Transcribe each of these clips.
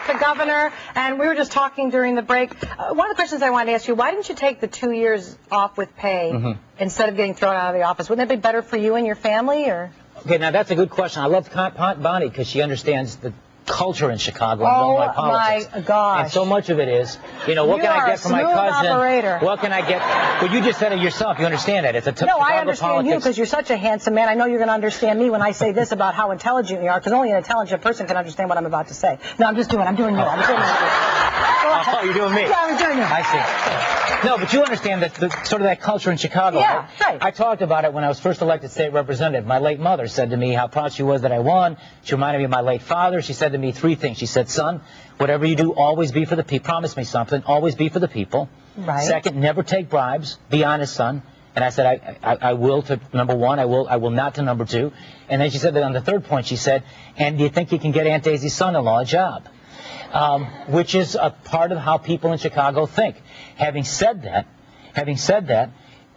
book, The Governor, and we were just talking during the break. One of the questions I wanted to ask you, why didn't you take the 2 years off with pay instead of getting thrown out of the office? Wouldn't that be better for you and your family? Or? Okay, now that's a good question. I love Bonnie because she understands the culture in Chicago and Illinois politics. My gosh. And so much of it is, you know, what can I get from my cousin? Operator. What can I get? Well, you just said it yourself. You understand that. It's a No, I understand you because you're such a handsome man. I know you're going to understand me when I say this about how intelligent you are, because only an intelligent person can understand what I'm about to say. No, I'm doing you. I'm doing Oh, you're doing me. Yeah, I'm doing you. I see. No, but you understand that sort of that culture in Chicago. Yeah, right. I talked about it when I was first elected state representative. My late mother said to me how proud she was that I won. She reminded me of my late father. She said to me 3 things. She said, son, whatever you do, always be for the people. Promise me something. Always be for the people. Right. Second, never take bribes. Be honest, son. And I said, I will to number 1. I will not to number 2. And then she said that on the 3rd point, she said, and do you think you can get Aunt Daisy's son-in-law a job? Which is a part of how people in Chicago think. Having said that,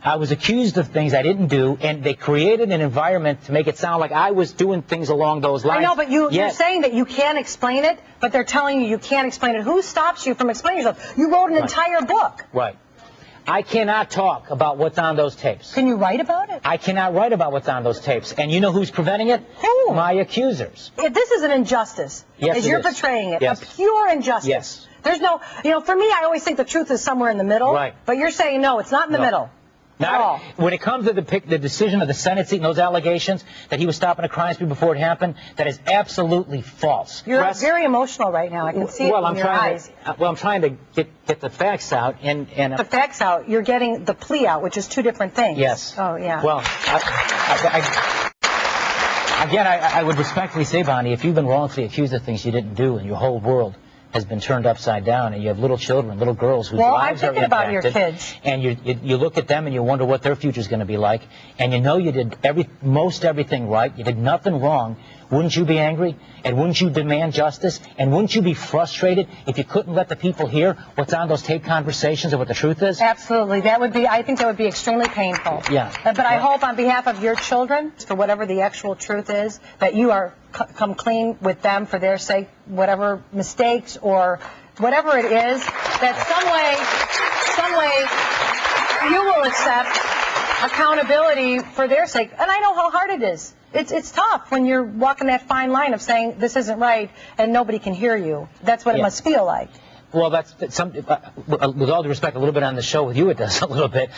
I was accused of things I didn't do, and they created an environment to make it sound like I was doing things along those lines. I know, but you're saying that you can't explain it, but they're telling you can't explain it. Who stops you from explaining yourself? You wrote an entire book. Right. I cannot talk about what's on those tapes. Can you write about it? I cannot write about what's on those tapes. And you know who's preventing it? Who? My accusers. If this is an injustice, yes, as you're portraying it, yes. A pure injustice. Yes. There's no, for me, I always think the truth is somewhere in the middle. Right. But you're saying, no, it's not in the middle. Not, when it comes to the decision of the Senate seat and those allegations that he was stopping a crime spree before it happened, that is absolutely false. You're very emotional right now. I can see it in your eyes. I'm trying to get the facts out. And the facts out. You're getting the plea out, which is 2 different things. Yes. Oh, yeah. Well, again, I would respectfully say, Bonnie, if you've been wrongfully accused of things you didn't do and your whole world has been turned upside down, and you have little children, little girls whose lives are impacted. Well, I'm thinking about your kids. And you look at them and you wonder what their future is going to be like, and you know you did most everything right, you did nothing wrong. Wouldn't you be angry? And wouldn't you demand justice? And wouldn't you be frustrated if you couldn't let the people hear what's on those tape conversations and what the truth is? Absolutely. I think that would be extremely painful. Yeah. But I hope on behalf of your children, for whatever the actual truth is, that you are come clean with them for their sake, whatever mistakes or whatever it is, that some way you will accept accountability for their sake. And I know how hard it is. It's tough when you're walking that fine line of saying this isn't right and nobody can hear you. That's what it must feel like. Well, that's some. With all due respect, a little bit on the show with you, it does a little bit.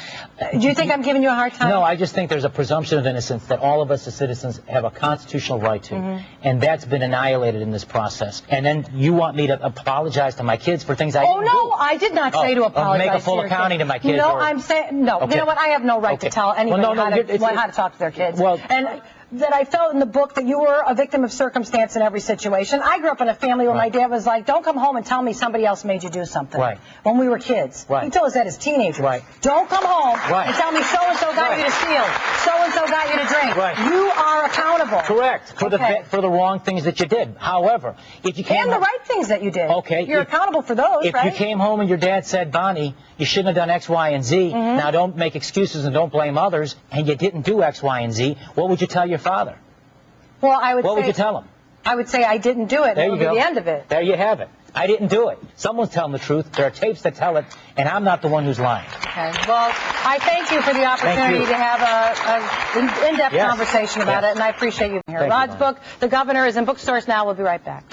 Do you think I'm giving you a hard time? No, I just think there's a presumption of innocence that all of us as citizens have a constitutional right to, and that's been annihilated in this process. And then you want me to apologize to my kids for things I didn't do. Oh, no, I did not say to apologize. Make a full accounting to my kids. No, I'm saying, no. Okay. You know what? I have no right to tell anybody how to talk to their kids. Well, and that I felt in the book that you were a victim of circumstance in every situation. I grew up in a family where my dad was like, don't come home and tell me somebody else made you do something. Right. When we were kids. Right. He told us that as teenagers. Right. Don't come home and tell me so-and-so got you to steal, so-and-so got you to drink. Right. You are accountable. Correct. For the wrong things that you did. However, if you came the right things that you did. Okay. You're accountable for those, If you came home and your dad said, Bonnie, you shouldn't have done X, Y, and Z. Now don't make excuses and don't blame others, and you didn't do X, Y, and Z, what would you tell your father? Well, what would you tell him? I would say I didn't do it. That would be the end of it. There you have it. I didn't do it. Someone's telling the truth. There are tapes that tell it, and I'm not the one who's lying. Okay. Well, I thank you for the opportunity to have an in-depth conversation about it, and I appreciate you being here. Rod's book, The Governor, is in bookstores now. We'll be right back.